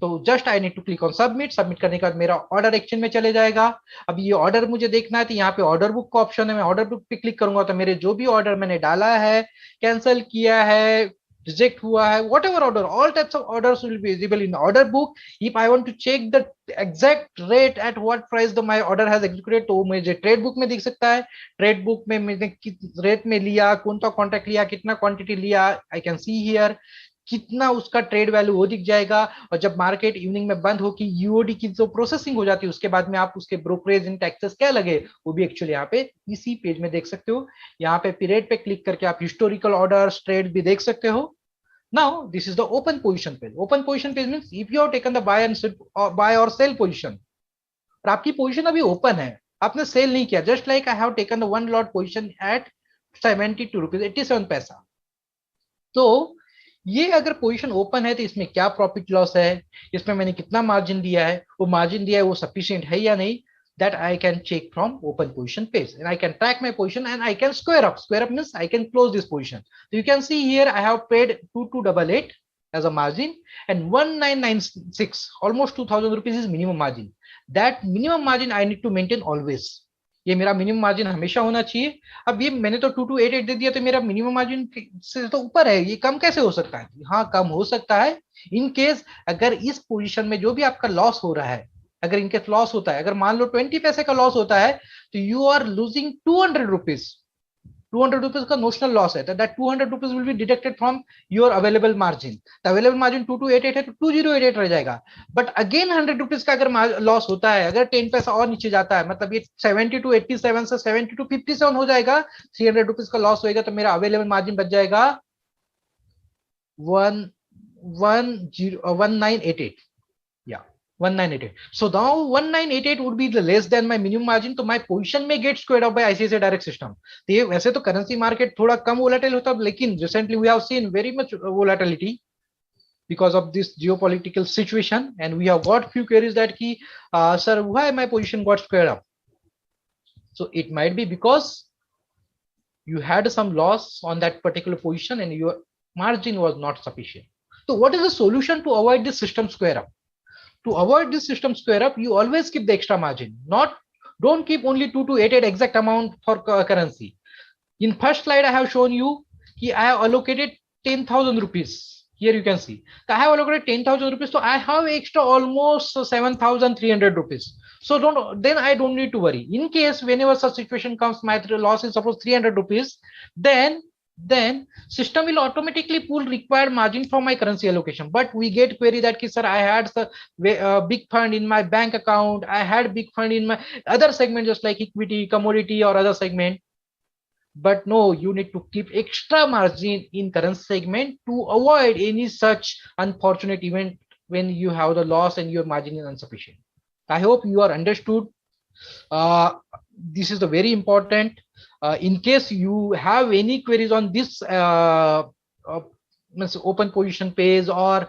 तो just I need to click on submit. Submit करने के बाद मेरा ऑर्डर एक्शन में चले जाएगा। अब ये ऑर्डर मुझे देखना है तो यहाँ पे ऑर्डर बुक का ऑप्शन है, मैं ऑर्डर बुक पे क्लिक करूंगा तो मेरे जो भी ऑर्डर मैंने डाला है, कैंसिल किया है, रिजेक्ट हुआ है, whatever order, all types of orders will be visible in order book. If I want to check the exact rate at what price the my order has executed, तो मुझे trade book में दिख सकता है। Trade book में मैंने किस rate में लिया, कौन सा कॉन्ट्रैक्ट लिया, कितना क्वांटिटी लिया, आई कैन सी हियर, कितना उसका ट्रेड वैल्यू वो दिख जाएगा। और जब मार्केट इवनिंग में बंद होगी यूओडी की जो प्रोसेसिंग हो जाती है उसके बाद में आप उसके ब्रोकरेज इन टैक्सेस क्या लगे वो भी एक्चुअली यहाँ पे इसी पेज में देख सकते हो। यहाँ पे पीरियड पे क्लिक करके आप हिस्टोरिकल ऑर्डर्स ट्रेड भी देख सकते हो। Now this is the open position page. Open position page means if you have taken the buy और सेल पोजीशन और आपकी पोजीशन अभी ओपन है, आपने सेल नहीं किया, just like I have taken the one lot position at 72 rupees 87 paisa. तो ये अगर पोजीशन ओपन है तो इसमें क्या प्रॉफिट लॉस है, इसमें मैंने कितना मार्जिन दिया है, वो मार्जिन दिया है वो सफिशिएंट है या नहीं, that I can check from open position page and I can track my position and I can square up. Square up means I can close this position. So you can see here I have paid 2288 as a margin and 1996, almost 2000 rupees is minimum margin. That minimum margin I need to maintain always. ये मेरा minimum margin हमेशा होना चाहिए। अब ये मैंने तो 2288 दे दिया तो मेरा मिनिमम मार्जिन से तो ऊपर है, ये कम कैसे हो सकता है? हाँ कम हो सकता है इन केस अगर इस पोजीशन में जो भी आपका लॉस हो रहा है, अगर इनकेस लॉस होता है, अगर मान लो 20 पैसे का लॉस होता है तो you are losing 200 rupees, 200 rupees का नोशनल लॉस है, that 200 rupees will be deducted from your available margin. Available margin 2288 है तो 2088 रह जाएगा। बट अगेन 100 रुपीज का अगर लॉस होता है, अगर 10 पैसा और नीचे जाता है, मतलब ये 7287 से 7257 हो जाएगा, 300 रुपीज का लॉस होएगा तो मेरा अवेलेबल मार्जिन बच जाएगा 1988. Yeah, 1988. So now 1988 would be the less than my minimum margin, so my position may get squared up by ICICI direct system. तो ये वैसे तो currency market थोड़ा कम volatile होता है, लेकिन recently we have seen very much volatility because of this geopolitical situation, and we have got few queries that ki, sir, why my position got squared up? So it might be because you had some loss on that particular position and your margin was not sufficient. So what is the solution to avoid this system square up? To avoid this system square up, you always keep the extra margin. Don't keep only 2288 exact amount for currency. In first slide, I have shown you that I have allocated 10,000 rupees. Here you can see. So I have allocated 10,000 rupees. So I have extra almost 7,300 rupees. So then I don't need to worry. In case whenever such situation comes, my loss is suppose 300 rupees, then system will automatically pull required margin from my currency allocation. But we get query that, sir, I had a big fund in my bank account. I had big fund in my other segment, just like equity, commodity, or other segment. But no, you need to keep extra margin in current segment to avoid any such unfortunate event when you have the loss and your margin is insufficient. I hope you are understood. This is the very important. In case you have any queries on this open position page or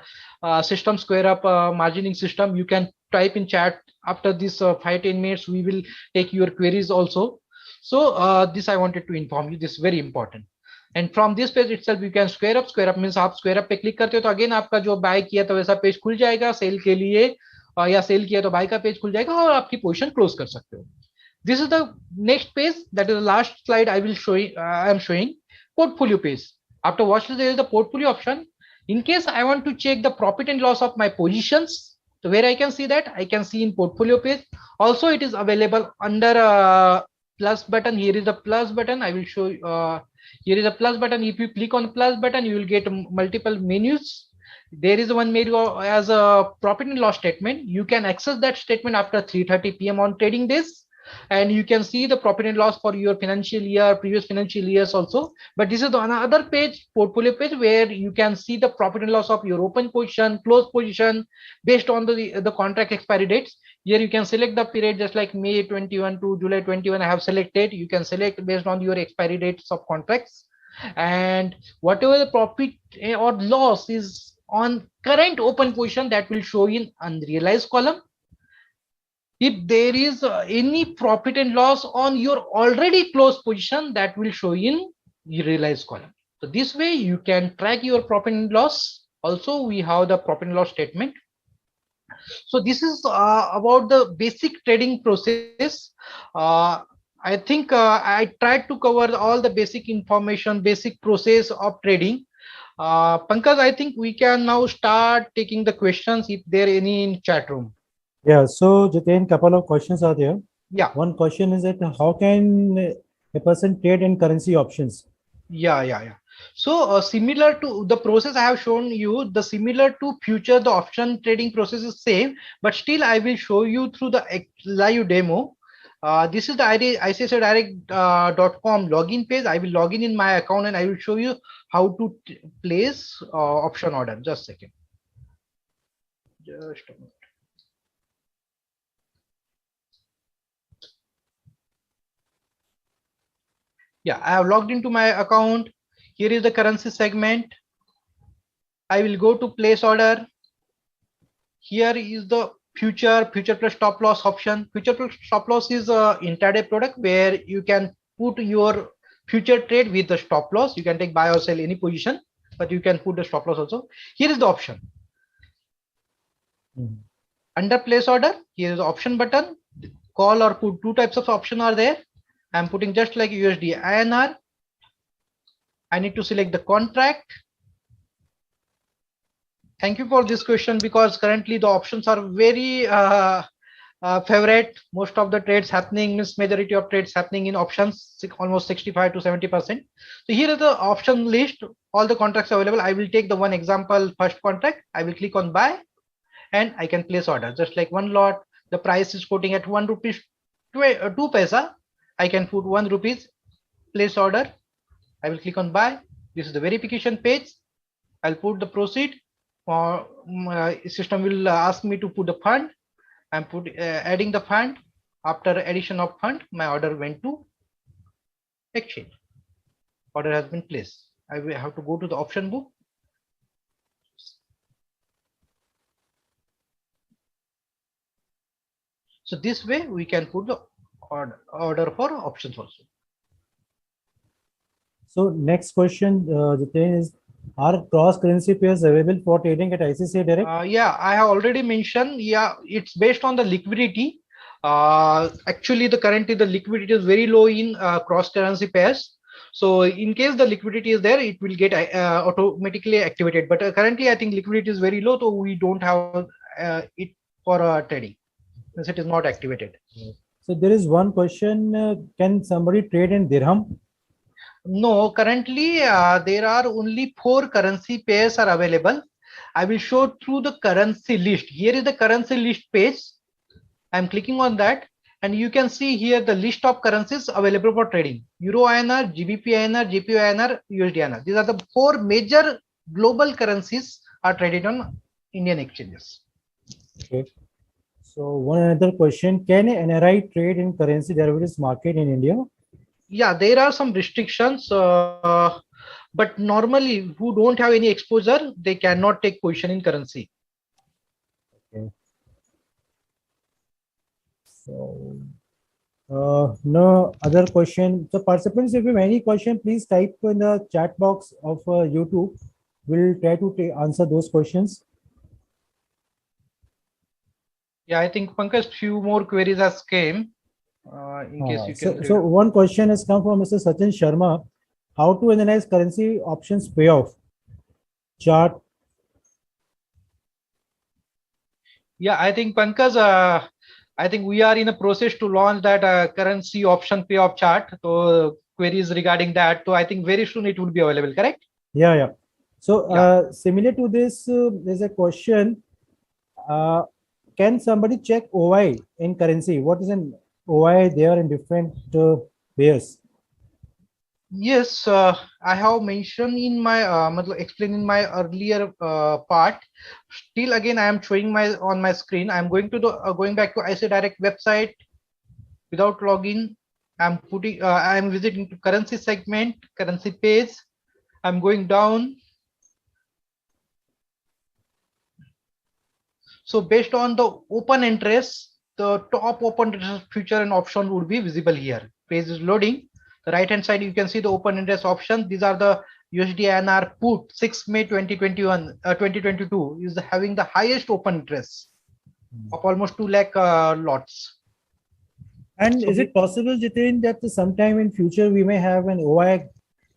system square up margining system, you can type in chat. After this 5-10 minutes, we will take your queries also. So this I wanted to inform you. This is very important. And from this page itself, you can square up. Square up means आप square up पे click करते हो तो again आपका जो buy किया तो वैसा पेज खुल जाएगा सेल के लिए, या सेल किया तो बाय का पेज खुल जाएगा और आपकी पोजीशन क्लोज कर सकते हो. This is the next page. That is the last slide I will show. I am showing portfolio page. After watch list, there is the portfolio option. In case I want to check the profit and loss of my positions, so where I can see that, I can see in portfolio page. Also, it is available under plus button. Here is the plus button. I will show. Here is a plus button. If you click on plus button, you will get multiple menus. There is one menu as a profit and loss statement. You can access that statement after 3:30 p.m. on trading days, and you can see the profit and loss for your financial year, previous financial years also. But this is the another page, portfolio page, where you can see the profit and loss of your open position, closed position, based on the contract expiry dates. Here you can select the period, just like May 21 to July 21. I have selected. You can select based on your expiry dates of contracts, and whatever the profit or loss is on current open position, that will show in unrealized column. If there is any profit and loss on your already closed position, that will show in realized column. So this way you can track your profit and loss. Also, we have the profit and loss statement. So this is about the basic trading process. I think I tried to cover all the basic information, basic process of trading. Pankaj, I think we can now start taking the questions if there are any in chat room. Yeah, so Jiten, couple of questions are there. Yeah. One question is that how can a person trade in currency options? Yeah. So similar to the process I have shown you, the similar to future, the option trading process is same, but still I will show you through the live demo. This is the ICICIdirect.com login page. I will log in my account and I will show you how to place option order. Just a second. Just a minute. Yeah, I have logged into my account. Here is the currency segment. I will go to place order. Here is the future plus stop loss option. Future plus stop loss is a intraday product where you can put your future trade with the stop loss. You can take buy or sell any position, but you can put the stop loss also. Here is the option. Under place order, here is the option button. Call or put, two types of option are there. I'm putting just like USD INR. I need to select the contract. Thank you for this question, because currently the options are very favorite. Most of the trades happening, means majority of trades happening in options, almost 65 to 70%. So here is the option list, all the contracts available. I will take the one example, first contract. I will click on buy and I can place order, just like one lot. The price is quoting at 1 rupees 2 paisa. I can put 1 rupees, place order. I will click on buy. This is the verification page. I'll put the proceed. System will ask me to put the fund. I'm adding the fund. After addition of fund, my order went to exchange. Order has been placed. I will have to go to the option book. So this way we can put the order for options also. So next question, Jitin, is, are cross currency pairs available for trading at ICICIdirect? Yeah, I have already mentioned. Yeah, it's based on the liquidity. Actually, currently the liquidity is very low in cross currency pairs. So in case the liquidity is there, it will get automatically activated. But currently, I think liquidity is very low, so we don't have it for trading, since it is not activated. So there is one question: can somebody trade in dirham? No, currently there are only 4 currency pairs are available. I will show through the currency list. Here is the currency list page. I'm clicking on that, and you can see here the list of currencies available for trading: Euro INR, GBP INR, JPY INR, USD INR. These are the 4 major global currencies are traded on Indian exchanges. Okay. So one another question: can an NRI trade in currency derivatives market in India? Yeah, there are some restrictions, but normally who don't have any exposure, they cannot take position in currency. Okay. So no other question. So participants, if you have any question, please type in the chat box of YouTube. We'll try to answer those questions. Yeah, I think Pankaj, few more queries has came. In case you can. So one question has come from Mr. Sachin Sharma: how to analyze currency options payoff chart? Yeah, I think Pankaj, I think we are in a process to launch that currency option payoff chart. So queries regarding that. So I think very soon it will be available. Correct? Yeah, yeah. So similar to this, there's a question: can somebody check OI in currency? What is an OI there in different pairs? Yes, I have mentioned in my explained in my earlier part. Still, again, I am showing my on my screen. I'm going to the going back to ICICIdirect website without login. I'm visiting to currency segment, currency page. I'm going down. So based on the open interest, the top open interest future and option would be visible here. Page is loading. The right hand side, you can see the open interest option. These are the USD INR put 6 May 2021, 2022 is having the highest open interest of almost 2 lakh lots. And so is it possible, Jitin, that sometime in future we may have an OI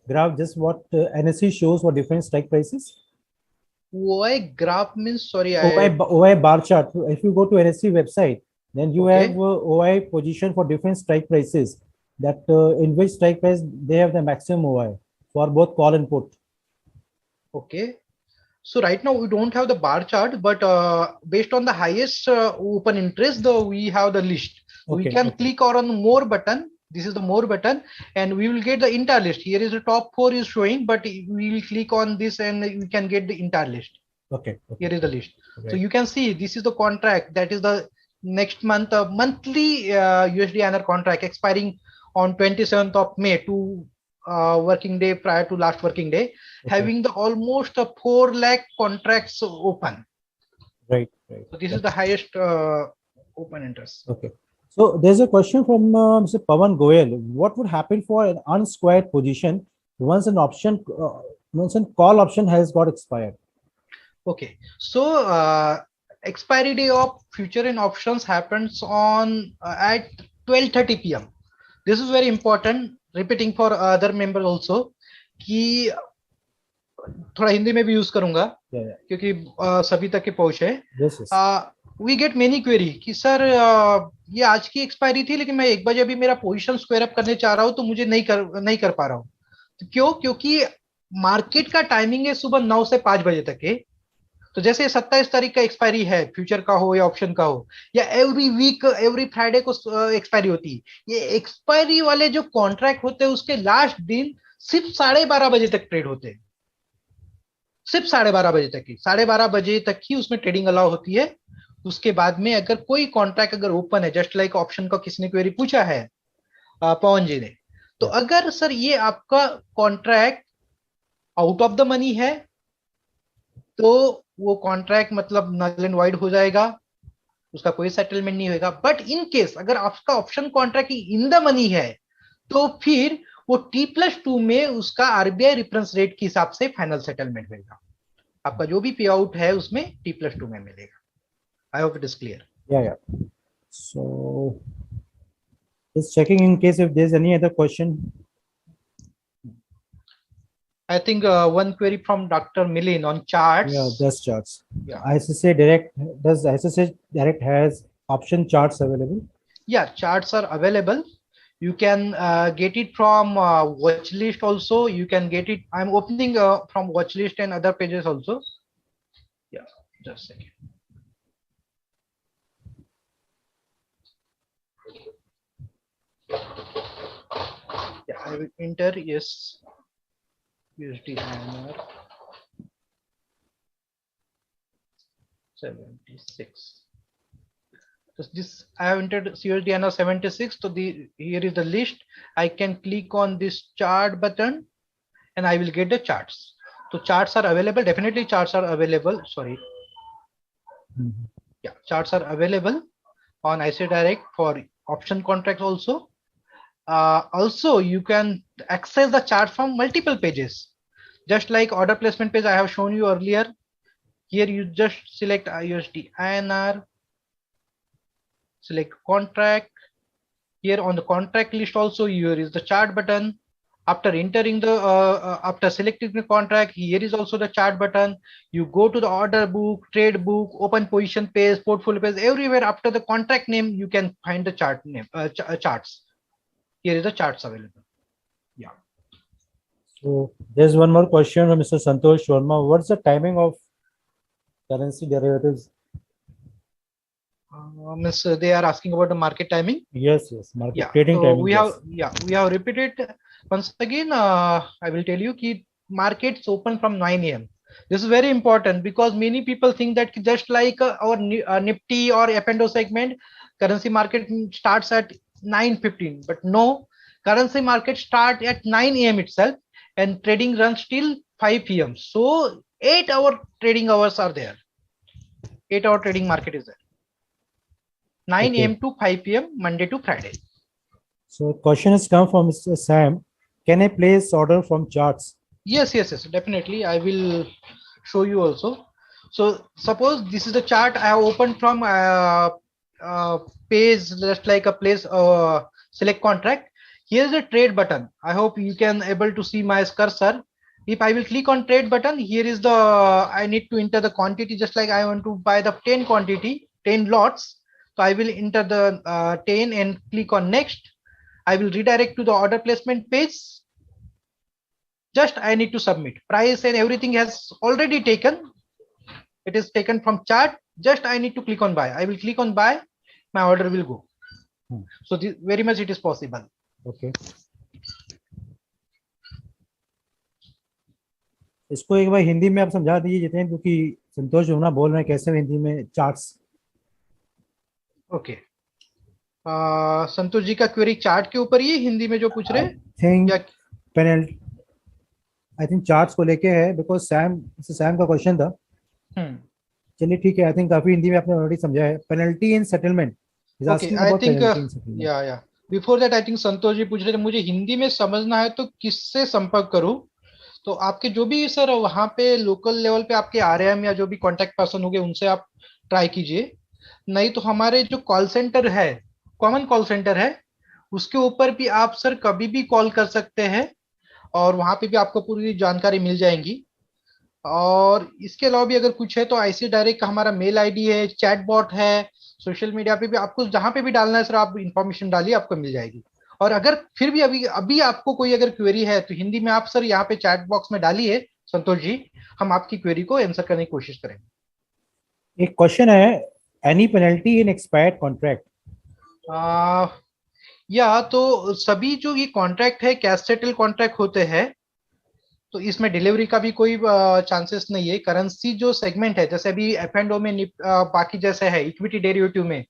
graph, just what NSE shows for different strike prices? OI graph means, sorry, OI bar chart. If you go to NSE website, then you have OI position for different strike prices, that in which strike price they have the maximum OI for both call and put. Okay. So right now we don't have the bar chart, but based on the highest open interest, we have the list. Okay, we can click on more button. This is the more button, and we will get the entire list. Here is the top 4 is showing, but we will click on this and we can get the entire list. Okay. Here is the list. Right. So you can see this is the contract, that is the next month monthly USD INR contract expiring on 27th of May, 2 working day prior to last working day, having the almost 4 lakh contracts open. Right. So this is the highest open interest. Okay. So there's a question from Mr. Pawan Goyal. What would happen for an unsquared position once an option, once a call option has got expired? Okay. So expiry day of future and options happens on at 12:30 p.m. This is very important. Repeating for other members also कि थोड़ा हिंदी में भी use करूंगा क्योंकि सभी तक के पहुंचे. वी गेट मेनी क्वेरी कि सर ये आज की एक्सपायरी थी, लेकिन मैं 1 बजे अभी मेरा पोजीशन स्क्वायर अप करने चाह रहा हूं, तो मुझे नहीं कर पा रहा हूं. तो क्यों? क्योंकि मार्केट का टाइमिंग है सुबह 9 से 5 बजे तक के. तो जैसे 27 तारीख का एक्सपायरी है, फ्यूचर का हो या ऑप्शन का हो, या एवरी वीक एवरी फ्राइडे को एक्सपायरी होती है. ये एक्सपायरी वाले जो कॉन्ट्रैक्ट होते हैं उसके लास्ट दिन सिर्फ 12:30 बजे तक ट्रेड होते हैं. सिर्फ 12:30 बजे तक ही, 12:30 बजे तक ही उसमें ट्रेडिंग अलाउ होती है। उसके बाद में अगर कोई कॉन्ट्रैक्ट अगर ओपन है, जस्ट लाइक ऑप्शन का किसी ने क्वेरी पूछा है पवन जी ने, तो Yeah. अगर सर ये आपका contract out of the money है तो वो कॉन्ट्रैक्ट मतलब नल एंड वाइड हो जाएगा, उसका कोई सेटलमेंट नहीं होगा। बट इन केस अगर आपका option contract in the money है तो फिर वो T+2 में उसका आरबीआई रेफरेंस रेट के हिसाब से फाइनल सेटलमेंट होगा। आपका जो भी पे आउट है उसमें T+2 में मिलेगा। I hope it is clear. Yeah. So just checking in case if there's any other question. I think one query from Dr. Milin on charts. Yeah, just charts. Yeah. Does ICICI Direct has option charts available? Yeah, charts are available. You can get it from watch list also. You can get it. I'm opening from watch list and other pages also. Yeah, just a second. Yeah, I will enter yes. USD INR 76. So this I have entered USD INR 76. So here is the list. I can click on this chart button and I will get the charts. So charts are available. Definitely charts are available. Sorry. Yeah, charts are available on ICICIdirect for option contracts also. Also, you can access the chart from multiple pages. Just like order placement page I have shown you earlier. Here you just select USD INR, select contract. Here on the contract list also, here is the chart button. After entering the, after selecting the contract, here is also the chart button. You go to the order book, trade book, open position page, portfolio page, everywhere after the contract name, you can find the chart name, charts. Here is the charts available. Yeah. So there's one more question from Mr. Santosh Sharma. What's the timing of currency derivatives? Miss, they are asking about the market timing. Yes, market trading so timing. We have repeated once again. I will tell you that markets open from 9 a.m. This is very important because many people think that just like our Nifty or F&O segment, currency market starts at 9:15. But no, currency market start at 9 a.m. itself and trading runs till 5 p.m. So 8-hour trading hours are there. 8-hour trading market is there. 9 a.m. to 5 p.m. Monday to Friday. So question has come from Mr. Sam. Can I place order from charts? Yes, definitely. I will show you also. So suppose this is the chart I have opened from page, just like a place select contract. Here is the trade button. I hope you can able to see my cursor. If I will click on trade button, here is the, I need to enter the quantity, just like I want to buy the 10 quantity, 10 lots. So I will enter the 10 and click on next. I will redirect to the order placement page. Just I need to submit. Price and everything has already taken. It is taken from chart. Just I need to click on buy. I will click on buy. My order will go. So this, very much it is possible. Okay. इसको एक बार हिंदी में आप समझा दीजिए जितने, क्योंकि संतोष जोना बोल रहे हैं कैसे हिंदी में चार्ट्स. ओके. संतोष जी का क्वेरी चार्ट के ऊपर ही हिंदी में जो पूछ रहे हैं, आई थिंक चार्ट्स को लेके है, बिकॉज सैम का क्वेश्चन था. चलिए ठीक है, आई थिंक काफी हिंदी में आपने ऑलरेडी समझा है. Penalty in settlement. I think या before that I think Santosh ji पूछ रहे थे मुझे हिंदी में समझना है तो किससे संपर्क करूं. तो आपके जो भी सर वहां पे लोकल लेवल पे आपके आरएम या जो भी कांटेक्ट पर्सन होंगे उनसे आप ट्राई कीजिए. नहीं तो हमारे जो कॉल सेंटर है, कॉमन कॉल सेंटर है, उसके ऊपर भी आप सर कभी भी कॉल कर सकते हैं और वहां पे भी आपको पूरी जानकारी मिल जाएगी. और इसके अलावा भी अगर कुछ है तो ICICIdirect का हमारा मेल आईडी है, चैट बॉट है, सोशल मीडिया पे भी आपको जहां पे भी डालना है सर आप इंफॉर्मेशन डालिए, आपको मिल जाएगी. और अगर फिर भी अभी आपको कोई अगर क्वेरी है तो हिंदी में आप सर यहाँ पे चैट बॉक्स में डालिए संतोष जी, हम आपकी क्वेरी को आंसर करने की कोशिश करेंगे. एक क्वेश्चन है, एनी पेनल्टी इन एक्सपायर्ड कॉन्ट्रैक्ट? या तो सभी जो ये कॉन्ट्रैक्ट है कैश सेटल कॉन्ट्रैक्ट होते हैं, तो इसमें डिलीवरी का भी कोई चांसेस नहीं है। करेंसी जो सेगमेंट है, जैसे अभी एफ एंड ओ में बाकी जैसे है इक्विटी डेरिवेटिव में,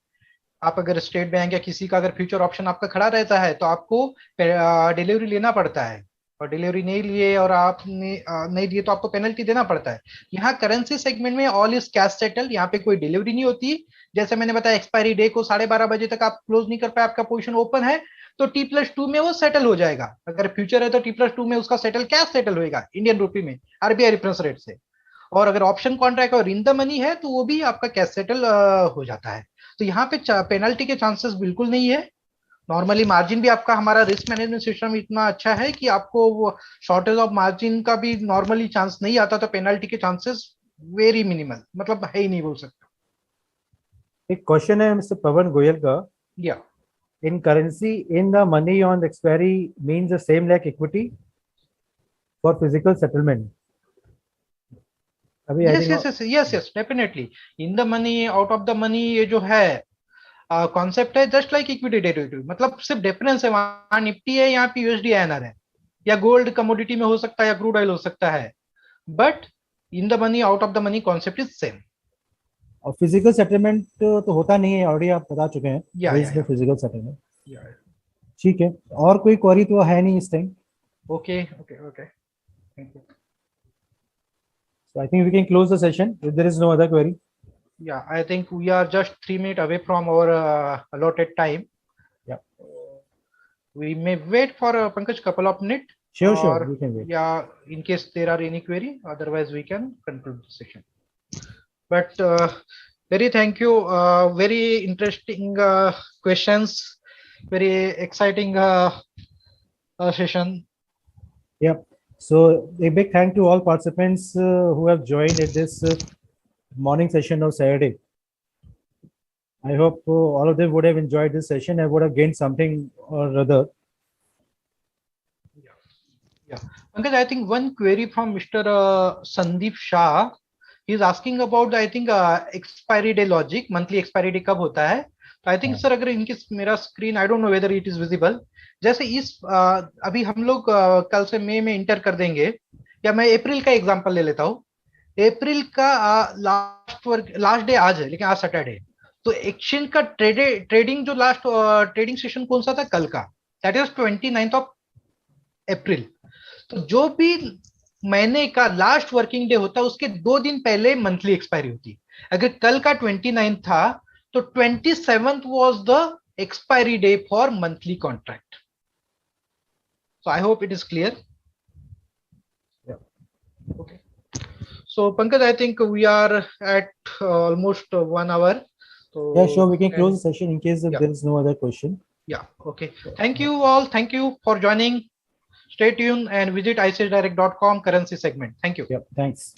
आप अगर स्टेट बैंक या किसी का अगर फ्यूचर ऑप्शन आपका खड़ा रहता है तो आपको डिलीवरी लेना पड़ता है, और डिलीवरी नहीं लिए और आपने नहीं दिए तो आपको पेनल्टी देना पड़ता है। यहाँ करेंसी सेगमेंट में ऑल इज कैश सेटल, यहाँ पे कोई डिलीवरी नहीं होती। जैसे मैंने बताया एक्सपायरी डे को 12:30 बजे तक आप क्लोज नहीं कर पाए, आपका पोजीशन ओपन है, तो T+2 में वो सेटल हो जाएगा। अगर फ्यूचर है तो T+2 में उसका सेटल कैश सेटल होगा इंडियन रुपी में, आरबीआई रेफरेंस रेट से। और अगर ऑप्शन कॉन्ट्रैक्ट और इन द मनी है तो वो भी आपका कैश सेटल हो जाता है। तो यहाँ पे पेनल्टी के चांसेस बिल्कुल नहीं है। नॉर्मली मार्जिन भी आपका, हमारा रिस्क मैनेजमेंट सिस्टम इतना अच्छा है कि आपको वो शॉर्टेज ऑफ मार्जिन का भी नॉर्मली चांस नहीं आता, तो पेनल्टी के चांसेस वेरी मिनिमल, मतलब है ही नहीं बोल सकते। एक क्वेश्चन है मिस्टर पवन गोयल का, या in currency in the money on the expiry means the same like equity for physical settlement. अभी I yes think yes yes yes yes definitely, in the money out of the money, ये जो है concept है just like equity derivative. मतलब सिर्फ difference है, वहां Nifty है, यहाँ पे यूएसडी आईएनआर है, या गोल्ड कमोडिटी में हो सकता है, या क्रूड ऑयल हो सकता है, but in the money out of the money concept is same. और फिजिकल सेटलमेंट तो होता नहीं है, ऑलरेडी आप बता चुके हैं या फिजिकल सेटलमेंट। ठीक है, और कोई क्वेरी तो है नहीं इस time. Okay okay okay, thank you. So I think we can close the session if there is no other query. Yeah, I think we are just 3 minutes away from our allotted time. Yeah. We may wait for Pankaj couple of minutes. Sure, we can wait. Yeah, in case there are any query, otherwise we can conclude the session. But very thank you, very interesting questions, very exciting session. Yep. So a big thank to all participants who have joined at this morning session of Saturday. I hope all of them would have enjoyed this session and would have gained something or other. Yeah, Pankaj, I think one query from Mr. Sandeep Shah. He is asking about, I think, expiry day logic. Monthly expiry day कब होता है? तो I think sir, अगर इनकी मेरा screen, I don't know whether it is visible. जैसे इस अभी हम लोग कल से मई में इंटर कर देंगे, या मैं अप्रैल का एग्जांपल ले लेता हूँ। अप्रैल का लास्ट डे आज है, लेकिन आज सैटरडे, तो एक्सचेंज का ट्रेडिंग जो लास्ट ट्रेडिंग सेशन कौन सा था? कल का, that is 29th of April. तो जो भी महीने का लास्ट वर्किंग डे होता है उसके 2 दिन पहले मंथली एक्सपायरी होती। अगर कल का 29 था तो 27th was the expiry day for monthly contract. So I hope it is clear. Okay. So Pankaj, I think we are at almost 1 hour. So, yeah, sure, we can close the session in case if there is no other question. Yeah, okay. Thank you all. Thank you for joining. Stay tuned and visit ICICIdirect.com currency segment. Thank you. Yep, thanks.